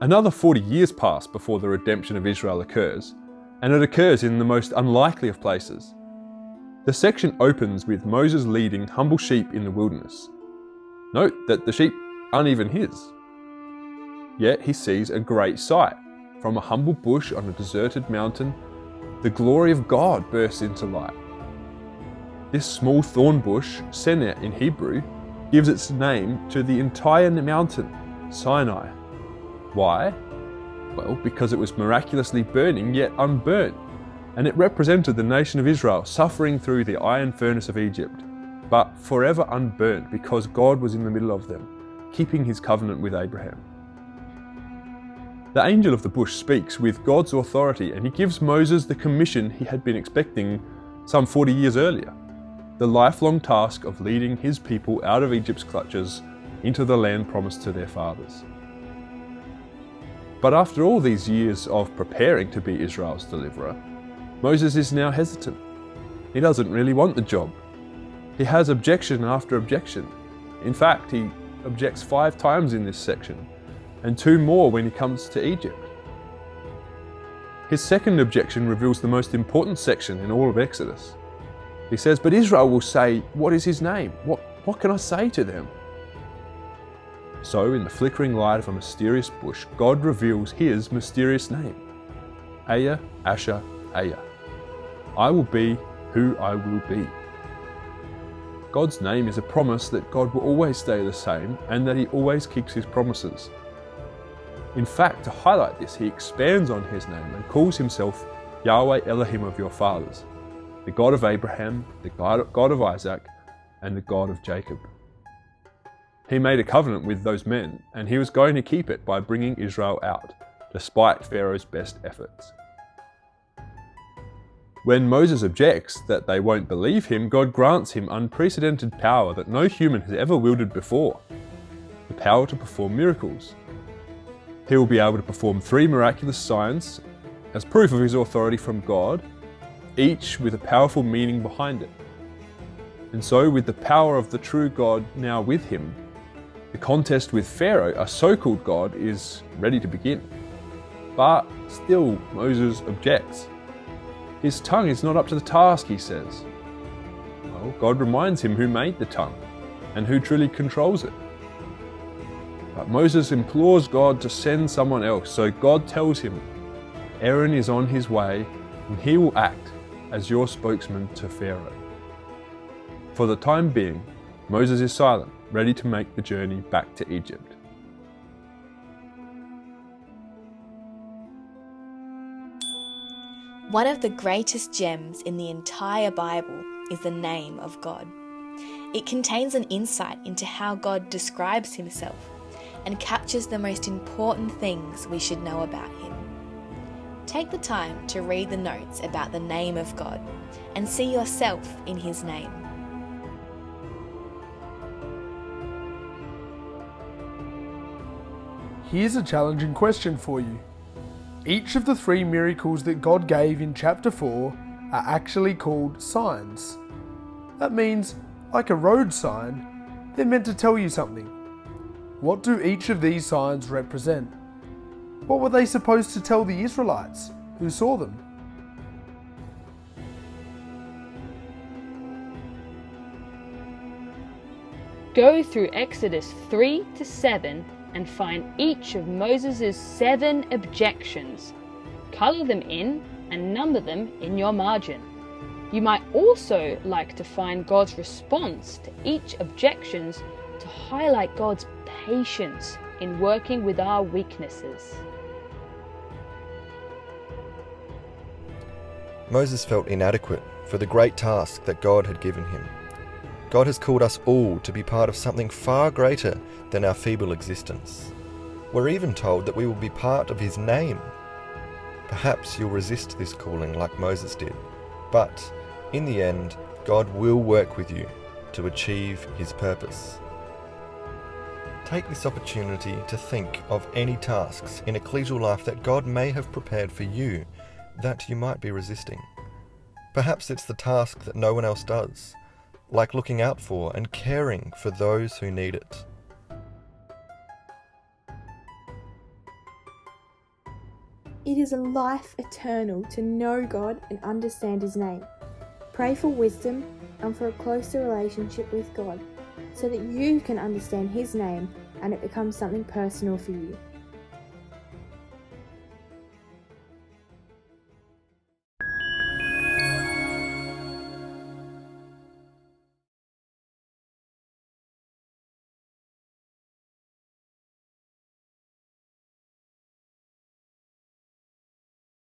Another 40 years pass before the redemption of Israel occurs, and it occurs in the most unlikely of places. The section opens with Moses leading humble sheep in the wilderness. Note that the sheep aren't even his. Yet he sees a great sight. From a humble bush on a deserted mountain, the glory of God bursts into light. This small thorn bush, Seneh in Hebrew, gives its name to the entire mountain, Sinai. Why? Well, because it was miraculously burning yet unburnt, and it represented the nation of Israel suffering through the iron furnace of Egypt, but forever unburnt because God was in the middle of them, keeping his covenant with Abraham. The angel of the bush speaks with God's authority, and he gives Moses the commission he had been expecting some 40 years earlier, the lifelong task of leading his people out of Egypt's clutches into the land promised to their fathers. But after all these years of preparing to be Israel's deliverer, Moses is now hesitant. He doesn't really want the job. He has objection after objection. In fact, he objects 5 times in this section, and 2 more when he comes to Egypt. His second objection reveals the most important section in all of Exodus. He says, "But Israel will say, 'What is his name? What can I say to them?'" So, in the flickering light of a mysterious bush, God reveals his mysterious name. Aya, Asher, Aya. I will be who I will be. God's name is a promise that God will always stay the same and that he always keeps his promises. In fact, to highlight this, he expands on his name and calls himself Yahweh Elohim of your fathers, the God of Abraham, the God of Isaac, and the God of Jacob. He made a covenant with those men, and he was going to keep it by bringing Israel out, despite Pharaoh's best efforts. When Moses objects that they won't believe him, God grants him unprecedented power that no human has ever wielded before, the power to perform miracles. He will be able to perform 3 miraculous signs as proof of his authority from God, each with a powerful meaning behind it. And so, with the power of the true God now with him, the contest with Pharaoh, a so-called God, is ready to begin. But still, Moses objects. His tongue is not up to the task, he says. Well, God reminds him who made the tongue and who truly controls it. But Moses implores God to send someone else, so God tells him, Aaron is on his way and he will act as your spokesman to Pharaoh. For the time being, Moses is silent, ready to make the journey back to Egypt. One of the greatest gems in the entire Bible is the name of God. It contains an insight into how God describes himself and captures the most important things we should know about him. Take the time to read the notes about the name of God and see yourself in his name. Here's a challenging question for you. Each of the 3 miracles that God gave in chapter 4 are actually called signs. That means, like a road sign, they're meant to tell you something. What do each of these signs represent? What were they supposed to tell the Israelites who saw them? Go through Exodus 3 to 7 and find each of Moses' 7 objections. Colour them in and number them in your margin. You might also like to find God's response to each objections to highlight God's patience in working with our weaknesses. Moses felt inadequate for the great task that God had given him. God has called us all to be part of something far greater than our feeble existence. We're even told that we will be part of his name. Perhaps you'll resist this calling like Moses did, but in the end, God will work with you to achieve his purpose. Take this opportunity to think of any tasks in ecclesial life that God may have prepared for you that you might be resisting. Perhaps it's the task that no one else does, like looking out for and caring for those who need it. It is a life eternal to know God and understand His name. Pray for wisdom and for a closer relationship with God, so that you can understand His name and it becomes something personal for you.